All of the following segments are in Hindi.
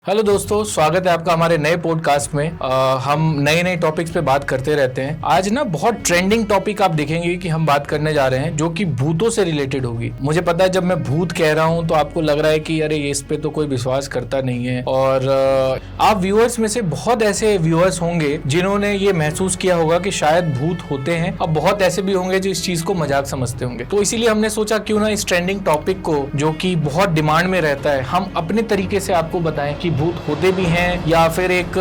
हेलो दोस्तों, स्वागत है आपका हमारे नए पॉडकास्ट में। हम नए नए टॉपिक्स पे बात करते रहते हैं। आज ना बहुत ट्रेंडिंग टॉपिक आप देखेंगे कि हम बात करने जा रहे हैं जो कि भूतों से रिलेटेड होगी। मुझे पता है जब मैं भूत कह रहा हूं तो आपको लग रहा है कि अरे इस पे तो कोई विश्वास करता नहीं है, और आप व्यूअर्स में से बहुत ऐसे व्यूअर्स होंगे जिन्होंने ये महसूस किया होगा कि शायद भूत होते हैं। अब बहुत ऐसे भी होंगे जो इस चीज को मजाक समझते होंगे। तो इसीलिए हमने सोचा क्यों ना इस ट्रेंडिंग टॉपिक को, जो कि बहुत डिमांड में रहता है, हम अपने तरीके से आपको बताएं कि भूत होते भी हैं या फिर एक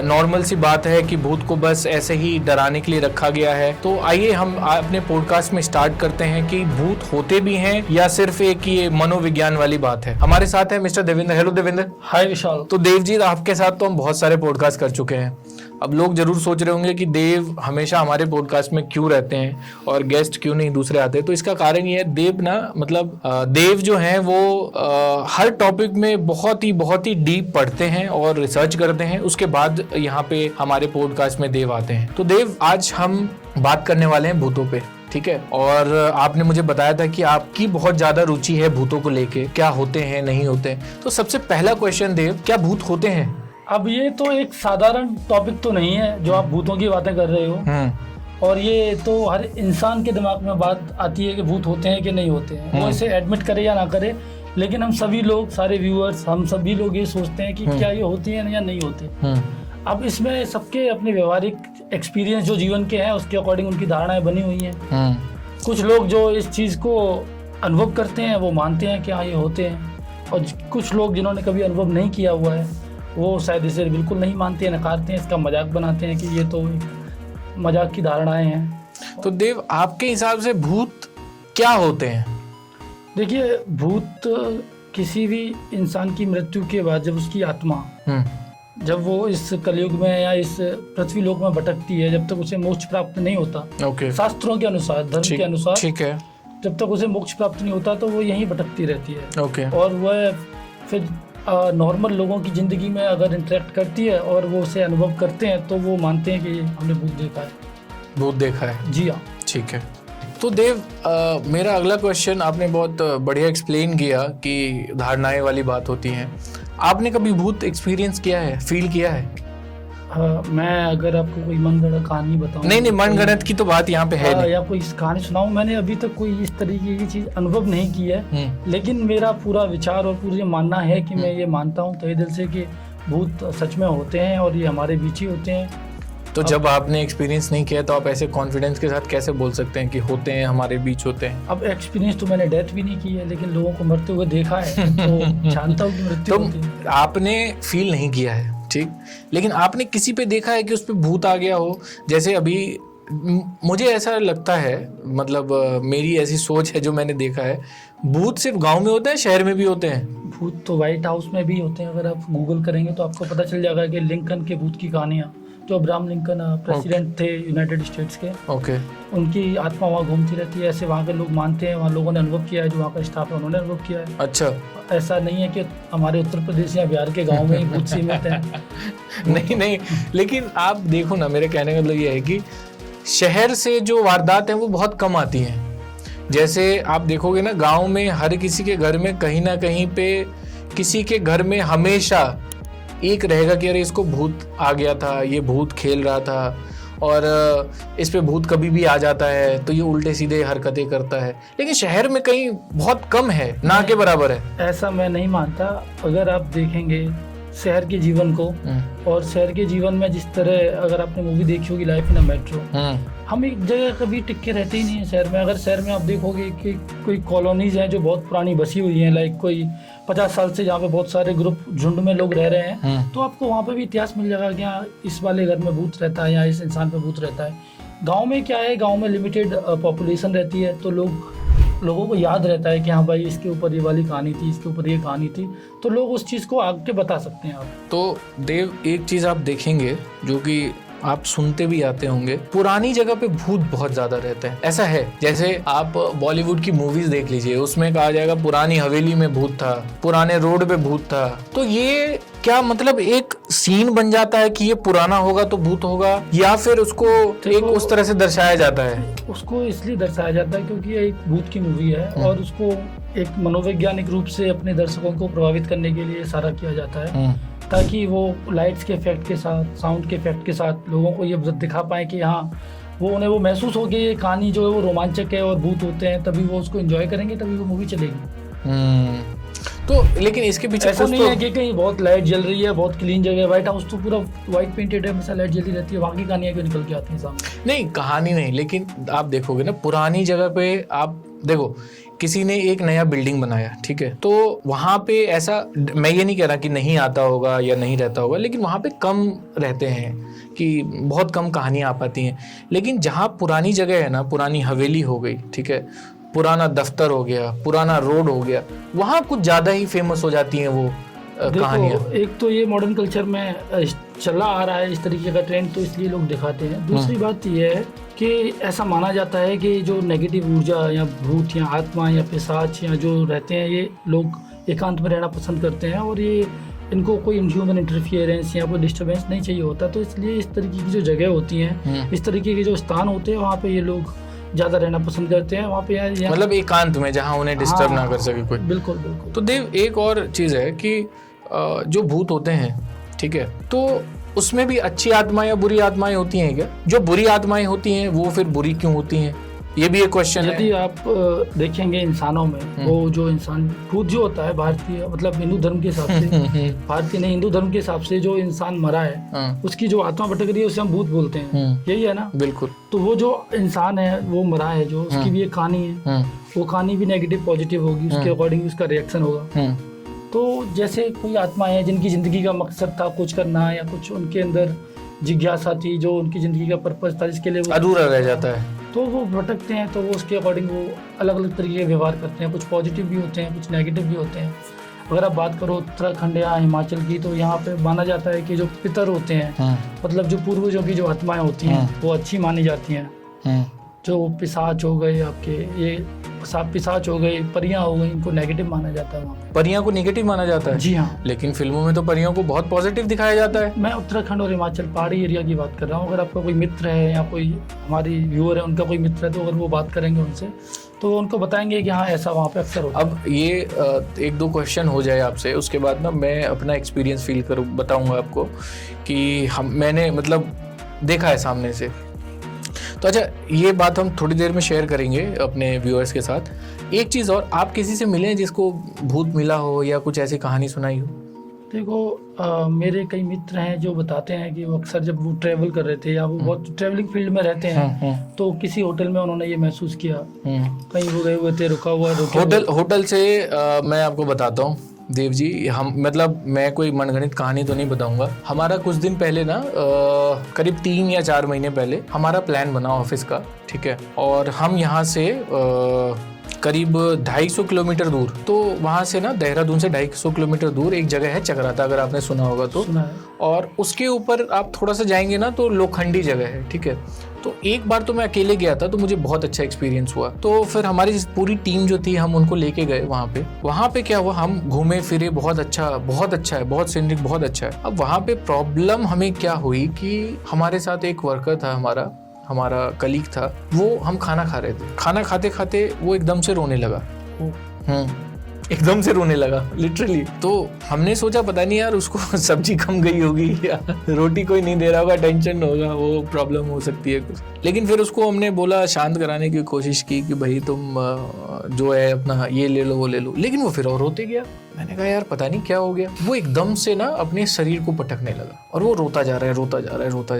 नॉर्मल सी बात है कि भूत को बस ऐसे ही डराने के लिए रखा गया है। तो आइए हम अपने पॉडकास्ट में स्टार्ट करते हैं कि भूत होते भी हैं या सिर्फ एक ये मनोविज्ञान वाली बात है। हमारे साथ है मिस्टर देवेंद्र। हेलो देवेंद्र। हाय विशाल। तो देव जी, आपके साथ तो हम बहुत सारे पॉडकास्ट कर चुके हैं। अब लोग जरूर सोच रहे होंगे कि देव हमेशा हमारे पॉडकास्ट में क्यों रहते हैं और गेस्ट क्यों नहीं दूसरे आते। तो इसका कारण ये है, देव ना देव जो है वो हर टॉपिक में बहुत ही डीप पढ़ते हैं और रिसर्च करते हैं, उसके बाद यहाँ पे हमारे पॉडकास्ट में देव आते हैं। तो देव, आज हम बात करने वाले हैं भूतों पे, ठीक है। और आपने मुझे बताया था कि आपकी बहुत ज्यादा रुचि है भूतों को लेके, क्या होते हैं नहीं होते। तो सबसे पहला क्वेश्चन देव, क्या भूत होते हैं? अब ये तो एक साधारण टॉपिक तो नहीं है जो आप भूतों की बातें कर रहे हो, और ये तो हर इंसान के दिमाग में बात आती है कि भूत होते हैं कि नहीं होते हैं। वो इसे एडमिट करे या ना करे, लेकिन हम सभी लोग, सारे व्यूअर्स, हम सभी लोग ये सोचते हैं कि क्या ये होते हैं या नहीं होते। अब इसमें सबके अपने व्यवहारिक एक्सपीरियंस जो जीवन के हैं उसके अकॉर्डिंग उनकी धारणाएं बनी हुई हैं। कुछ लोग जो इस चीज़ को अनुभव करते हैं वो मानते हैं कि हाँ ये होते हैं, और कुछ लोग जिन्होंने कभी अनुभव नहीं किया हुआ है वो शायद इसे बिल्कुल नहीं मानते हैं, नकारते हैं, इसका मजाक बनाते हैं कि ये तो मजाक की धारणाएं हैं। तो देव, आपके हिसाब से भूत क्या होते हैं? देखिए, भूत किसी भी इंसान की मृत्यु के बाद जब उसकी आत्मा जब वो इस कलयुग में या इस पृथ्वी लोक में भटकती है, जब तक उसे मोक्ष प्राप्त नहीं होता, शास्त्रों के अनुसार, धर्म के अनुसार, ठीक है, जब तक उसे मोक्ष प्राप्त नहीं होता तो वो यहीं भटकती रहती है। और वह फिर नॉर्मल लोगों की ज़िंदगी में अगर इंटरेक्ट करती है और वो उसे अनुभव करते हैं तो वो मानते हैं कि हमने भूत देखा है। भूत देखा है? जी हाँ। ठीक है। तो देव, मेरा अगला क्वेश्चन, आपने बहुत बढ़िया एक्सप्लेन किया कि धारणाएं वाली बात होती हैं। आपने कभी भूत एक्सपीरियंस किया है, फील किया है? मैं अगर आपको कोई मनगढ़ंत कहानी बताऊं? नहीं, मनगढ़ंत की तो बात यहाँ पे है नहीं। या कोई कहानी सुनाऊं? मैंने अभी तक कोई इस तरीके की चीज़ अनुभव नहीं की है, लेकिन मेरा पूरा विचार और पूरा मानना है कि मैं ये मानता हूँ तहे दिल से कि भूत सच में होते हैं और ये हमारे बीच ही होते हैं। तो जब आपने एक्सपीरियंस नहीं किया तो आप ऐसे कॉन्फिडेंस के साथ कैसे बोल सकते हैं कि होते हैं, हमारे बीच होते हैं? अब एक्सपीरियंस तो मैंने डेथ भी नहीं की है, लेकिन लोगों को मरते हुए देखा है तो जानता हूँ कि मृत्यु होती है। आपने फील नहीं किया है, ठीक, लेकिन आपने किसी पे देखा है कि उस पे भूत आ गया हो? जैसे अभी मुझे ऐसा लगता है, मेरी ऐसी सोच है जो मैंने देखा है, भूत सिर्फ गांव में होते हैं, शहर में भी होते हैं? भूत तो व्हाइट हाउस में भी होते हैं। अगर आप गूगल करेंगे तो आपको पता चल जाएगा कि लिंकन के भूत की कहानियाँ, जो अब्राहम लिंकन प्रेसिडेंट थे यूनाइटेड स्टेट्स के, उनकी आत्मा वहाँ घूमती रहती है। ऐसे वहाँ के लोग मानते हैं, वहाँ लोगों ने अनुभव किया है, जो वहाँ का स्टाफ है उन्होंने अनुभव किया है। अच्छा, ऐसा नहीं है कि हमारे उत्तर प्रदेश या बिहार के गांव में ही भूत सीमित हैं। नहीं, लेकिन आप देखो ना, मेरे कहने का मतलब ये है कि शहर से जो वारदात है वो बहुत कम आती हैं। जैसे आप देखोगे ना, गाँव में हर किसी के घर में कहीं ना कहीं पे, किसी के घर में हमेशा एक रहेगा कि अरे इसको भूत आ गया था, ये भूत खेल रहा था, और इस पे भूत कभी भी आ जाता है तो ये उल्टे सीधे हरकतें करता है। लेकिन शहर में कहीं बहुत कम है, ना के बराबर है। ऐसा मैं नहीं मानता। अगर आप देखेंगे शहर के जीवन को, और शहर के जीवन में जिस तरह, अगर आपने मूवी देखी होगी लाइफ इन अ मेट्रो, हम एक जगह कभी टिक के रहते ही नहीं है शहर में। अगर शहर में आप देखोगे कि कोई कॉलोनीज हैं जो बहुत पुरानी बसी हुई हैं, लाइक कोई 50 साल से, जहाँ पे बहुत सारे ग्रुप झुंड में लोग रह रहे हैं, तो आपको वहाँ पे भी इतिहास मिल जाएगा कि हाँ इस वाले घर में भूत रहता है या इस इंसान पे भूत रहता है। गाँव में क्या है, गाँव में लिमिटेड पॉपुलेशन रहती है, तो लोगों को याद रहता है कि हाँ भाई इसके ऊपर ये वाली कहानी थी, इसके ऊपर ये कहानी थी, तो लोग उस चीज़ को आगे बता सकते हैं। आप तो देव, एक चीज़ आप देखेंगे जो कि आप सुनते भी आते होंगे, पुरानी जगह पे भूत बहुत ज्यादा रहते हैं। ऐसा है, जैसे आप बॉलीवुड की मूवीज देख लीजिए, उसमें कहा जाएगा पुरानी हवेली में भूत था, पुराने रोड पे भूत था। तो ये क्या मतलब एक सीन बन जाता है कि ये पुराना होगा तो भूत होगा, या फिर उसको एक उस तरह से दर्शाया जाता है? उसको इसलिए दर्शाया जाता है क्योंकि ये एक भूत की मूवी है, और उसको एक मनोवैज्ञानिक रूप से अपने दर्शकों को प्रभावित करने के लिए सारा किया जाता है। ताकि वो लाइट्स के इफेक्ट के साथ, साउंड के इफेक्ट के साथ लोगों को ये दिखा पाए कि हाँ वो महसूस हो कि ये कहानी जो है वो रोमांचक है और भूत होते हैं, तभी वो उसको एंजॉय करेंगे, तभी वो मूवी चलेगी। तो लेकिन इसके पीछे ऐसा नहीं है कि कहीं बहुत लाइट जल रही है, बहुत क्लीन जगह है, व्हाइट हाउस तो पूरा व्हाइट पेंटेड है, हमेशा लाइट जलती रहती है, बाकी कहानियां क्यों निकल के आती हैं सामने? नहीं, कहानी नहीं, लेकिन आप देखोगे ना पुरानी जगह पे, आप देखो किसी ने एक नया बिल्डिंग बनाया, ठीक है, तो वहाँ पे ऐसा, मैं ये नहीं कह रहा कि नहीं आता होगा या नहीं रहता होगा, लेकिन वहाँ पे कम रहते हैं कि बहुत कम कहानियाँ आ पाती हैं। लेकिन जहाँ पुरानी जगह है ना, पुरानी हवेली हो गई, ठीक है, पुराना दफ्तर हो गया, पुराना रोड हो गया, वहाँ कुछ ज़्यादा ही फेमस हो जाती हैं वो कहानियाँ। एक तो ये मॉडर्न कल्चर में चला आ रहा है इस तरीके का ट्रेंड, तो इसलिए लोग दिखाते हैं। दूसरी बात ये है कि ऐसा माना जाता है कि जो नेगेटिव ऊर्जा या भूत या आत्मा या पिशाच या जो रहते हैं, ये लोग एकांत में रहना पसंद करते हैं और ये इनको कोई ह्यूमन इंटरफियरेंस या कोई डिस्टर्बेंस नहीं चाहिए होता। तो इसलिए इस तरीके की जो जगह होती हैं, इस तरीके के जो स्थान होते हैं, वहाँ पे ये लोग ज़्यादा रहना पसंद करते हैं। वहाँ पे मतलब एकांत में, जहाँ उन्हें डिस्टर्ब ना कर सके कोई। बिल्कुल बिल्कुल। तो देव, एक और चीज़ है कि जो भूत होते हैं, ठीक है, तो उसमें भी अच्छी आत्माएं या बुरी आत्माएं होती हैं क्या? जो बुरी आत्माएं होती हैं वो फिर बुरी क्यों होती हैं, ये भी एक क्वेश्चन है। यदि आप देखेंगे इंसानों में, वो जो इंसान भूत जो होता है भारतीय, मतलब हिंदू धर्म के हिसाब से, भारतीय नहीं हिंदू धर्म के हिसाब से, जो इंसान मरा है उसकी जो आत्मा भटक रही है उसे हम भूत बोलते हैं, यही है ना? बिल्कुल। तो वो जो इंसान है वो मरा है, जो उसकी भी एक कहानी है, वो कहानी भी नेगेटिव पॉजिटिव होगी, उसके अकॉर्डिंग उसका रिएक्शन होगा। तो जैसे कोई आत्माएं हैं जिनकी जिंदगी का मकसद था कुछ करना, या कुछ उनके अंदर जिज्ञासा थी, जो उनकी जिंदगी का पर्पस था जिसके लिए वो अधूरा रह जाता है, तो वो भटकते हैं, तो वो उसके अकॉर्डिंग वो अलग अलग तरीके के व्यवहार करते हैं। कुछ पॉजिटिव भी होते हैं, कुछ नेगेटिव भी होते हैं। अगर आप बात करो उत्तराखंड या हिमाचल की, तो यहाँ पे माना जाता है कि जो पितर होते हैं, मतलब जो पूर्वजों की जो आत्माएं होती हैं, वो अच्छी मानी जाती हैं। जो पिशाच हो गए आपके, ये पिशाच हो गए, परियां हो गई, इनको नेगेटिव माना जाता है। वहाँ पे परियां को नेगेटिव माना जाता है? जी हाँ। लेकिन फिल्मों में तो परियों को बहुत पॉजिटिव दिखाया जाता है। मैं उत्तराखंड और हिमाचल पहाड़ी एरिया की बात कर रहा हूँ। अगर आपका कोई मित्र है या कोई हमारी व्यूअर है, उनका कोई मित्र है, तो अगर वो बात करेंगे उनसे, तो उनको बताएंगे कि हाँ ऐसा वहाँ पे अक्सर होता है। अब ये एक दो क्वेश्चन हो जाए आपसे, उसके बाद ना मैं अपना एक्सपीरियंस फील बताऊँगा आपको कि मैंने मतलब देखा है सामने से। तो अच्छा, ये बात हम थोड़ी देर में शेयर करेंगे अपने व्यूअर्स के साथ। एक चीज़ और, आप किसी से मिले जिसको भूत मिला हो या कुछ ऐसी कहानी सुनाई हो? देखो मेरे कई मित्र हैं जो बताते हैं कि वो अक्सर जब वो ट्रैवल कर रहे थे या वो बहुत ट्रैवलिंग फील्ड में रहते हैं, तो किसी होटल में उन्होंने ये महसूस किया, कहीं वो गए हुए थे, रुका हुआ होटल से मैं आपको बताता हूँ देव जी, हम मतलब मैं कोई मनगढ़ंत कहानी तो नहीं बताऊंगा। हमारा कुछ दिन पहले ना करीब 3 या 4 महीने पहले हमारा प्लान बना ऑफिस का, ठीक है, और हम यहाँ से करीब 250 किलोमीटर दूर, तो वहाँ से ना देहरादून से 250 किलोमीटर दूर एक जगह है चकराता, अगर आपने सुना होगा तो। सुना है। और उसके ऊपर आप थोड़ा सा जाएंगे ना तो लोखंडी जगह है, ठीक है। तो एक बार तो मैं अकेले गया था, तो मुझे बहुत अच्छा एक्सपीरियंस हुआ। तो फिर हमारी पूरी टीम जो थी, हम उनको लेके गए वहाँ पे क्या हुआ, हम घूमे फिरे, बहुत अच्छा है, बहुत सीनरिक, बहुत अच्छा है। अब वहाँ पे प्रॉब्लम हमें क्या हुई कि हमारे साथ एक वर्कर था, हमारा कलीग था, वो हम खाना खा रहे थे, खाना खाते खाते वो एकदम से रोने लगा, एकदम से रोने लगा लिटरली। तो हमने सोचा पता नहीं यार उसको सब्जी कम गई होगी या रोटी कोई नहीं दे रहा होगा, टेंशन होगा, वो प्रॉब्लम हो सकती है कुछ। लेकिन फिर उसको हमने बोला, शांत कराने की कोशिश की कि भाई तुम जो है अपना ये ले लो वो ले लो, लेकिन वो फिर और रोते गया। मैंने कहा यार पता नहीं क्या हो गया, वो एकदम से ना अपने शरीर को पटकने लगा और वो रोता जा रहा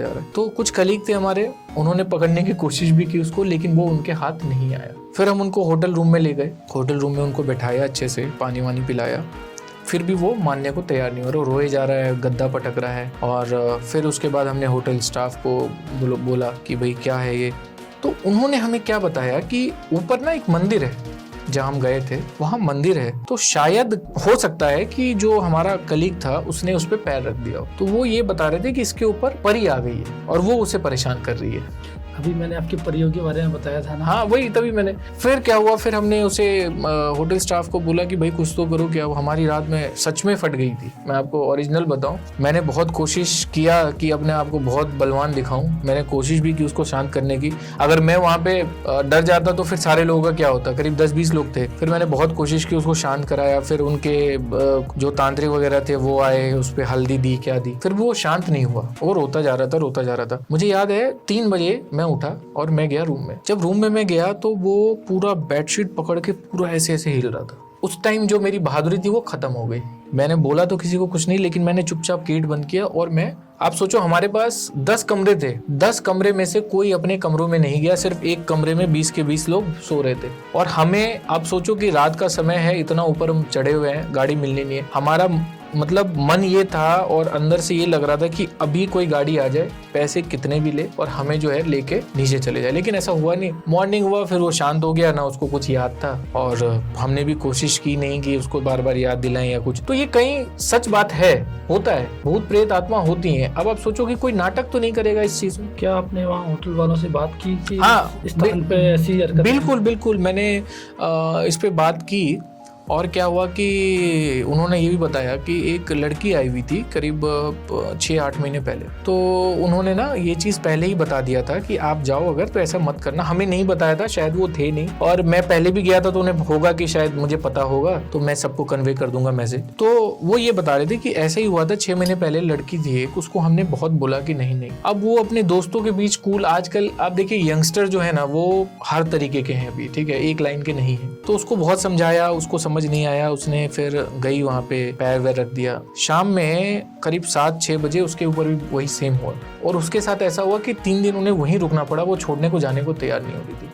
है। तो कुछ कलीग थे हमारे, उन्होंने पकड़ने की कोशिश भी की उसको, लेकिन वो उनके हाथ नहीं आया। फिर हम उनको होटल रूम में ले गए, होटल रूम में उनको बैठाया, अच्छे से पानी वानी पिलाया, फिर भी वो मानने को तैयार नहीं हो रहा, रोए जा रहा है, गद्दा पटक रहा है। और फिर उसके बाद हमने होटल स्टाफ को बोला कि भाई क्या है ये। तो उन्होंने हमें क्या बताया कि ऊपर ना एक मंदिर है, जहाँ हम गए थे वहाँ मंदिर है, तो शायद हो सकता है कि जो हमारा कलीग था उसने उस पर पैर रख दिया हो। तो वो ये बता रहे थे कि इसके ऊपर परी आ गई है और वो उसे परेशान कर रही है। अभी मैंने आपके परियों के बारे में बताया था ना। हाँ वही, तभी मैंने, फिर क्या हुआ, फिर हमने उसे होटल स्टाफ को बोला कि भाई कुछ तो करो, क्या हमारी रात में सच में फट गई थी। मैं आपको ओरिजिनल बताऊं, मैंने बहुत कोशिश किया कि अपने आप को बहुत बलवान दिखाऊं, मैंने कोशिश भी की उसको शांत करने की। अगर मैं वहाँ पे डर जाता तो फिर सारे लोगों का क्या होता, करीब 10-20 लोग थे। फिर मैंने बहुत कोशिश की, उसको शांत कराया, फिर उनके जो तांत्रिक वगैरह थे वो आए, उस पर हल्दी दी, क्या दी, फिर वो शांत नहीं हुआ, वो रोता जा रहा था। मुझे याद है 3 बजे मैं उठा और मैं गया रूम में। जब रूम में मैं गया तो वो पूरा बेडशीट पकड़ के पूरा ऐसे ऐसे हिल रहा था। उस टाइम जो मेरी बहादुरी थी वो खत्म हो गई। मैंने बोला तो किसी को कुछ नहीं, लेकिन मैंने चुपचाप गेट बंद किया और मैं, आप सोचो हमारे पास 10 कमरे थे, 10 कमरे में से कोई अपने कमरों में नहीं गया, सिर्फ एक कमरे में 20 के 20 लोग सो रहे थे। और हमें, आप सोचो कि रात का समय है, इतना ऊपर हम चढ़े हुए हैं, गाड़ी मिलनी नहीं है। हमारा मतलब मन ये था और अंदर से ये लग रहा था कि अभी कोई गाड़ी आ जाए, पैसे कितने भी ले, और हमें जो है लेके नीचे चले जाए। लेकिन ऐसा हुआ नहीं। मॉर्निंग हुआ, फिर वो शांत हो गया, ना उसको कुछ याद था, और हमने भी कोशिश की नहीं कि उसको बार बार याद दिलाएं या कुछ। तो ये कहीं सच बात है, होता है, भूत प्रेत आत्मा होती हैं। अब आप सोचो कि कोई नाटक तो नहीं करेगा इस चीज में। क्या आपने वहाँ होटल वालों से बात की कि हाँ, इस स्थान पे ऐसी हरकत? बिल्कुल मैंने इस पे बात की। और क्या हुआ कि उन्होंने ये भी बताया कि एक लड़की आई हुई थी करीब 6-8 महीने पहले। तो उन्होंने ना ये चीज़ पहले ही बता दिया था कि आप जाओ अगर तो ऐसा मत करना। हमें नहीं बताया था, शायद वो थे नहीं, और मैं पहले भी गया था तो उन्हें होगा कि शायद मुझे पता होगा तो मैं सबको कन्वे कर दूंगा मैसेज। तो वो ये बता रहे थे कि ऐसा ही हुआ था 6 महीने पहले। लड़की थी एक, उसको हमने बहुत बोला कि नहीं। अब वो अपने दोस्तों के बीच कूल, आजकल आप देखिए यंगस्टर जो है ना वो हर तरीके के हैं अभी, ठीक है, एक लाइन के नहीं है। तो उसको बहुत समझाया, उसको समझ नहीं आया, उसने फिर गई वहाँ पे पैर वैर रख दिया। शाम में करीब 7-6 बजे उसके ऊपर भी वही सेम हुआ, और उसके साथ ऐसा हुआ कि 3 दिन उन्हें वहीं रुकना पड़ा, वो छोड़ने को जाने को तैयार नहीं हो रही थी।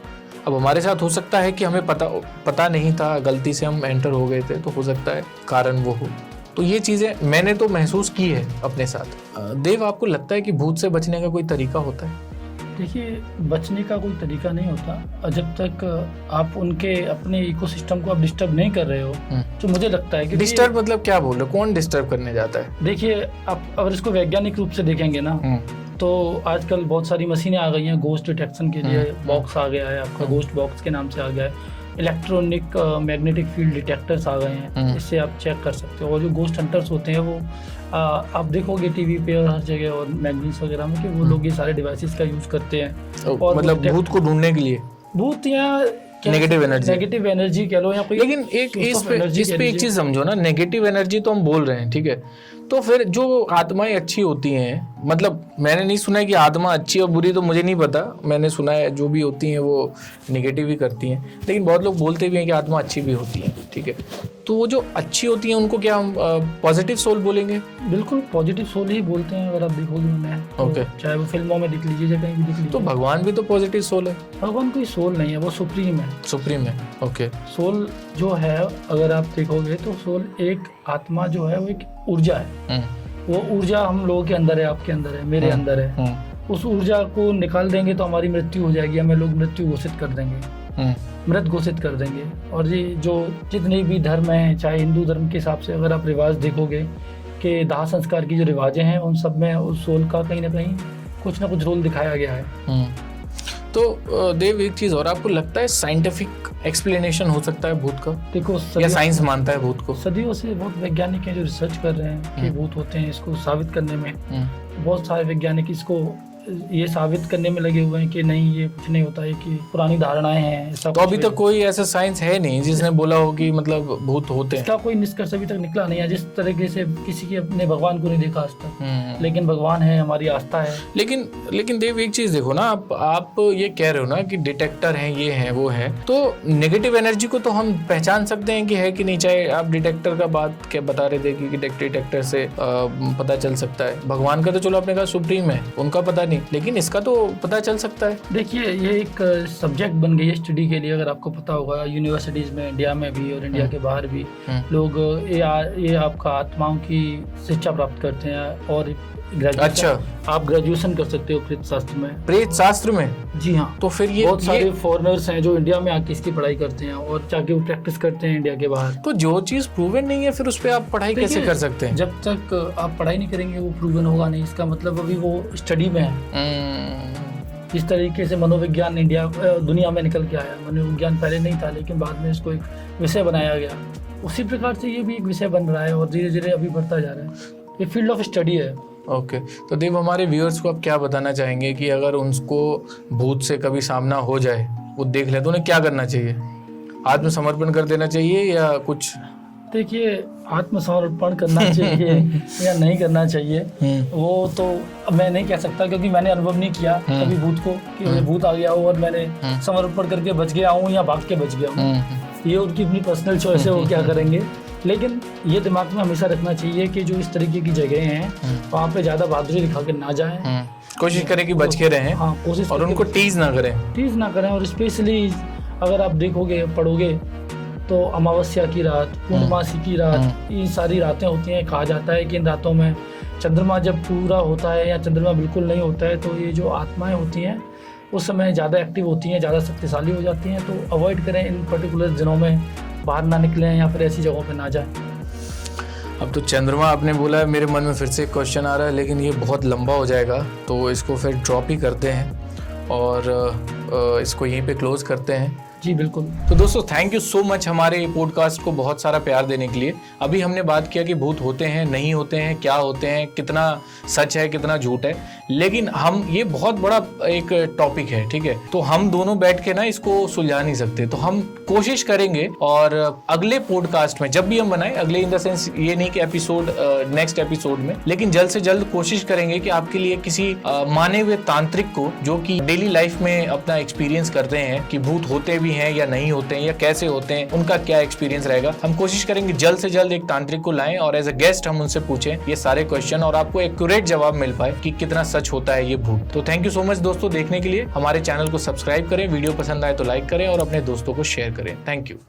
अब हमारे साथ हो सकता है कि हमें पता नहीं था, गलती से हम एंटर हो गए थे, तो हो सकता है कारण वो हो। तो ये चीज़ें मैंने तो महसूस की है अपने साथ। देव, आपको लगता है कि भूत से बचने का कोई तरीका होता है? देखिए, बचने का कोई तरीका नहीं होता जब तक आप उनके अपने इकोसिस्टम को आप डिस्टर्ब नहीं कर रहे हो। तो मुझे लगता है कि डिस्टर्ब मतलब क्या बोल रहे हो, कौन डिस्टर्ब करने जाता है? देखिए, आप अगर इसको वैज्ञानिक रूप से देखेंगे ना, तो आजकल बहुत सारी मशीनें आ गई हैं गोस्ट डिटेक्शन के लिए। बॉक्स आ गया है आपका, गोस्ट बॉक्स के नाम से आ गया है। इलेक्ट्रॉनिक मैग्नेटिक फील्ड डिटेक्टर्स आ गए हैं, इससे आप चेक कर सकते हो। और जो गोस्ट हंटर्स होते हैं वो आप देखोगे टीवी पे और हर जगह और मैगजीन्स वगैरह में कि वो लोग ये सारे डिवाइसेस का यूज़ करते हैं। और मतलब भूत को ढूंढने के लिए, भूत या नेगेटिव एनर्जी कह लो या कोई। लेकिन इस पे एक चीज समझो ना, नेगेटिव एनर्जी तो हम बोल रहे हैं, ठीक है, तो फिर जो आत्माएं अच्छी होती हैं, मतलब मैंने नहीं सुना है कि आत्मा अच्छी और बुरी, तो मुझे नहीं पता, मैंने सुना है जो भी होती हैं वो नेगेटिव ही करती हैं, लेकिन बहुत लोग बोलते भी हैं कि आत्मा अच्छी भी होती है, ठीक है। तो वो जो अच्छी होती हैं उनको क्या हम पॉजिटिव सोल बोलेंगे? बिल्कुल पॉजिटिव सोल ही बोलते हैं, अगर आप देखोगे उन्हें। ओके, चाहे वो फिल्मों में दिख लीजिए, चाहे कहीं भी दिख लीजिए। तो भगवान भी तो पॉजिटिव सोल है? भगवान कोई सोल नहीं है, वो सुप्रीम है। सुप्रीम है, ओके। सोल जो है, अगर आप देखोगे तो सोल एक आत्मा जो है वो एक ऊर्जा है। वो ऊर्जा हम लोगों के अंदर है, आपके अंदर है, मेरे अंदर है। उस ऊर्जा को निकाल देंगे तो हमारी मृत्यु हो जाएगी, हमें लोग मृत्यु घोषित कर देंगे, मृत घोषित कर देंगे। और ये जो जितने भी धर्म हैं, चाहे हिंदू धर्म के हिसाब से अगर आप रिवाज देखोगे कि दाह संस्कार की जो रिवाजें हैं उन सब में उस सोल का कहीं ना कहीं कुछ ना कुछ रोल दिखाया गया है। तो देव, एक चीज और, आपको लगता है साइंटिफिक एक्सप्लेनेशन हो सकता है भूत का? देखो, या साइंस मानता है भूत को? सदियों से बहुत वैज्ञानिक हैं जो रिसर्च कर रहे हैं कि भूत होते हैं। इसको साबित करने में बहुत सारे वैज्ञानिक इसको ये साबित करने में लगे हुए हैं कि नहीं, ये कुछ नहीं होता है, कि पुरानी धारणाएं हैं, ऐसा। तो अभी तक कोई ऐसा साइंस है नहीं जिसने बोला हो कि मतलब भूत होते हैं? इसका कोई निष्कर्ष अभी तक निकला नहीं है। जिस तरीके से किसी के अपने भगवान को नहीं देखा आज तक, लेकिन भगवान है, हमारी आस्था है। लेकिन देव, एक चीज देखो ना, आप ये कह रहे हो ना कि डिटेक्टर हैं, ये हैं, वो है, तो नेगेटिव एनर्जी को तो हम पहचान सकते हैं कि है कि नहीं। चाहे आप डिटेक्टर का बात क्या बता रहे थे कि डिटेक्टर से पता चल सकता है। भगवान का तो चलो आपने कहा सुप्रीम है, उनका पता नहीं, लेकिन इसका तो पता चल सकता है। देखिए, ये एक सब्जेक्ट बन गई है स्टडी के लिए। अगर आपको पता होगा, यूनिवर्सिटीज में इंडिया में भी और इंडिया के बाहर भी लोग ये आपका आत्माओं की शिक्षा प्राप्त करते हैं। और अच्छा, आप ग्रेजुएशन कर सकते हो प्रेत शास्त्र में। प्रेत शास्त्र में? जी हाँ। तो फिर ये बहुत सारे फॉरेनर्स हैं जो इंडिया में आके इसकी पढ़ाई करते हैं और जाके वो प्रैक्टिस करते हैं इंडिया के बाहर। तो जो चीज प्रूवन नहीं है, फिर उस पर आप पढ़ाई कैसे कर सकते हैं? जब तक आप पढ़ाई नहीं करेंगे वो प्रूवन होगा नहीं। इसका मतलब अभी वो स्टडी में है। जिस तरीके से मनोविज्ञान दुनिया में निकल के आया, मनोविज्ञान पहले नहीं था लेकिन बाद में इसको एक विषय बनाया गया, उसी प्रकार से ये भी एक विषय बन रहा है और धीरे धीरे अभी बढ़ता जा रहा है। ये फील्ड ऑफ स्टडी है। ओके तो देव, हमारे व्यूअर्स को आप क्या बताना चाहेंगे कि अगर उनको भूत से कभी सामना हो जाए, वो देख ले, तो उन्हें क्या करना चाहिए? आत्मसमर्पण कर देना चाहिए या कुछ? देखिए, आत्मसमर्पण करना चाहिए या नहीं करना चाहिए वो तो अब मैं नहीं कह सकता, क्योंकि मैंने अनुभव नहीं किया कभी भूत को कि मुझे भूत आ गया हो और मैंने समर्पण करके बच गया हूँ या भाग के बच गया हूँ। ये उनकी अपनी पर्सनल चॉइस है, वो क्या करेंगे। लेकिन ये दिमाग में हमेशा रखना चाहिए कि जो इस तरीके की जगह हैं वहाँ पे ज़्यादा बहादुरी दिखा के ना जाएं। कोशिश करें कि बच के रहें। हाँ, कोशिश और उनको टीज ना करें। और स्पेशली अगर आप देखोगे, पढ़ोगे तो अमावस्या की रात, पूर्णमासी की रात, ये सारी रातें होती हैं। कहा जाता है कि इन रातों में चंद्रमा जब पूरा होता है या चंद्रमा बिल्कुल नहीं होता है तो ये जो आत्माएं होती हैं उस समय ज़्यादा एक्टिव होती हैं, ज़्यादा शक्तिशाली हो जाती हैं। तो अवॉइड करें इन पर्टिकुलर दिनों में, बाहर ना निकलें या फिर ऐसी जगहों पर ना जाएं। अब तो चंद्रमा आपने बोला है, मेरे मन में फिर से एक क्वेश्चन आ रहा है, लेकिन ये बहुत लंबा हो जाएगा तो इसको फिर ड्रॉप ही करते हैं और इसको यहीं पे क्लोज करते हैं। जी बिल्कुल। तो दोस्तों, थैंक यू सो मच हमारे पॉडकास्ट को बहुत सारा प्यार देने के लिए। अभी हमने बात किया कि भूत होते हैं, नहीं होते हैं, क्या होते हैं, कितना सच है, कितना झूठ है, लेकिन हम ये बहुत बड़ा एक टॉपिक है, ठीक है। तो हम दोनों बैठ के ना इसको सुलझा नहीं सकते, तो हम कोशिश करेंगे और अगले पॉडकास्ट में जब भी हम बनाए, अगले इन द सेंस ये नहीं कि एपिसोड नेक्स्ट एपिसोड में, लेकिन जल्द से जल्द कोशिश करेंगे कि आपके लिए किसी माने हुए तांत्रिक को, जो कि डेली लाइफ में अपना एक्सपीरियंस करते हैं कि भूत होते भी हैं या नहीं होते हैं या कैसे होते हैं, उनका क्या एक्सपीरियंस रहेगा, हम कोशिश करेंगे जल्द से जल्द एक तांत्रिक को लाएं और एज अ गेस्ट हम उनसे पूछें ये सारे क्वेश्चन और आपको एक्यूरेट जवाब मिल पाए कि कितना सच होता है ये भूत। तो थैंक यू सो मच दोस्तों देखने के लिए। हमारे चैनल को सब्सक्राइब करें, वीडियो पसंद आए तो लाइक करें और अपने दोस्तों को शेयर करें। Thank you.